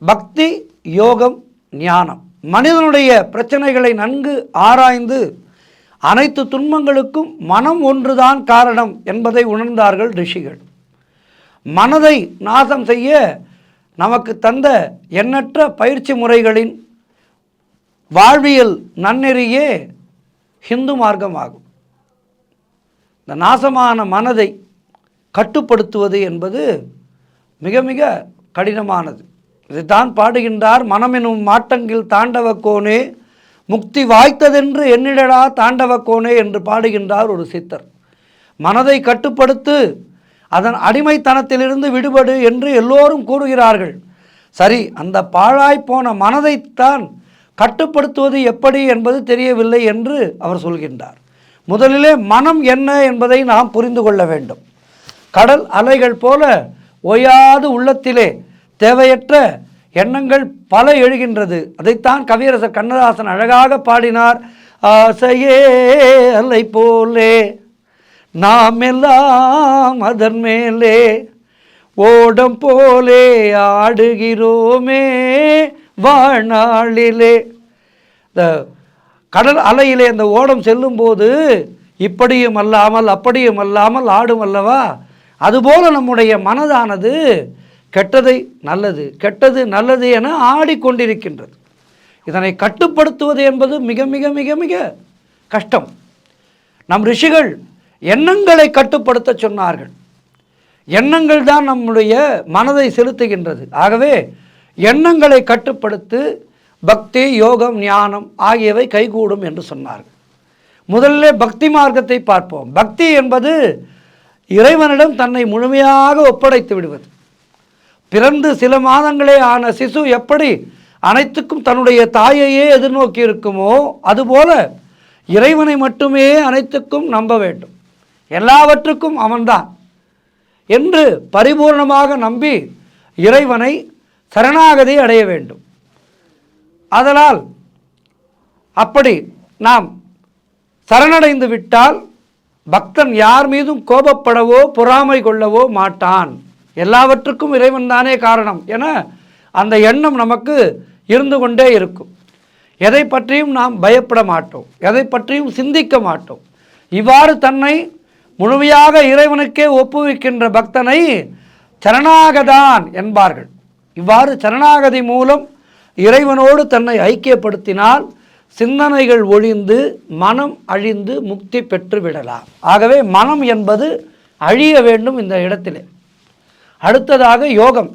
பக்தி, யோகம், ஞானம் மனிதனுடைய பிரச்சனைகளை நன்கு ஆராய்ந்து அனைத்து துன்பங்களுக்கும் மனம் ஒன்றுதான் காரணம் என்பதை உணர்ந்தார்கள் ரிஷிகள். மனதை நாசம் செய்ய நமக்கு தந்த எண்ணற்ற பயிற்சி முறைகளின் வாழ்வியல் நன்னெறியே ஹிந்து மார்க்கமாகும். இந்த நாசமான மனதை கட்டுப்படுத்துவது என்பது மிக மிக கடினமானது. இதைத்தான் பாடுகின்றார். மனமெனும் மாட்டங்கில் தாண்டவக்கோனே முக்தி வாய்த்ததென்று எண்ணிடடா தாண்டவக்கோனே என்று பாடுகின்றார் ஒரு சித்தர். மனதை கட்டுப்படுத்து, அதன் அடிமைத்தனத்திலிருந்து விடுபடு என்று எல்லோரும் கூறுகிறார்கள். சரி, அந்த பாழாய்ப்போன மனதைத்தான் கட்டுப்படுத்துவது எப்படி என்பது தெரியவில்லை என்று அவர் சொல்கின்றார். முதலிலே மனம் என்ன என்பதை நாம் புரிந்து கொள்ள வேண்டும். கடல் அலைகள் போல ஓயாது உள்ளத்திலே தேவையற்ற எண்ணங்கள் பல எழுகின்றது. அதைத்தான் கவியரசர் கண்ணதாசன் அழகாக பாடினார். ஆசையே அலை போலே நாம் எல்லாம் அதன் மேலே ஓடம் போலே ஆடுகிறோமே வாழ்நாளிலே. இந்த கடல் அலையிலே அந்த ஓடம் செல்லும்போது இப்படியும் அல்லாமல் அப்படியும் அல்லாமல் ஆடும் அல்லவா, அதுபோல நம்முடைய மனதானது கெட்டதை நல்லது, கெட்டது நல்லது என ஆடிக்கொண்டிருக்கின்றது. இதனை கட்டுப்படுத்துவது என்பது மிக மிக மிக மிக கஷ்டம். நம் ரிஷிகள் எண்ணங்களை கட்டுப்படுத்த சொன்னார்கள். எண்ணங்கள் தான் நம்முடைய மனதை செலுத்துகின்றது. ஆகவே எண்ணங்களை கட்டுப்படுத்து பக்தி, யோகம், ஞானம் ஆகியவை கைகூடும் என்று சொன்னார்கள். முதல்ல பக்தி மார்க்கத்தை பார்ப்போம். பக்தி என்பது இறைவனிடம் தன்னை முழுமையாக ஒப்படைத்து விடுவது. பிறந்து சில மாதங்களே ஆன சிசு எப்படி அனைத்துக்கும் தன்னுடைய தாயையே எதிர்நோக்கி இருக்குமோ அதுபோல இறைவனை மட்டுமே அனைத்துக்கும் நம்ப வேண்டும். எல்லாவற்றுக்கும் அவன்தான் என்று பரிபூர்ணமாக நம்பி இறைவனை சரணாகதி அடைய வேண்டும். அதனால் அப்படி நாம் சரணடைந்து விட்டால் பக்தன் யார் மீதும் கோபப்படவோ பொறாமை கொள்ளவோ மாட்டான். எல்லாவற்றுக்கும் இறைவன் தானே காரணம் என அந்த எண்ணம் நமக்கு இருந்து கொண்டே இருக்கும். எதை பற்றியும் நாம் பயப்பட மாட்டோம், எதை பற்றியும் சிந்திக்க மாட்டோம். இவ்வாறு தன்னை முழுமையாக இறைவனுக்கே ஒப்புவிக்கின்ற பக்தனை சரணாகதான் என்பார்கள். இவ்வாறு சரணாகதி மூலம் இறைவனோடு தன்னை ஐக்கியப்படுத்தினால் சிந்தனைகள் ஒழிந்து மனம் அழிந்து முக்தி பெற்று விடலாம். ஆகவே மனம் என்பது அழிய வேண்டும் இந்த இடத்திலே. அடுத்ததாக யோகம்.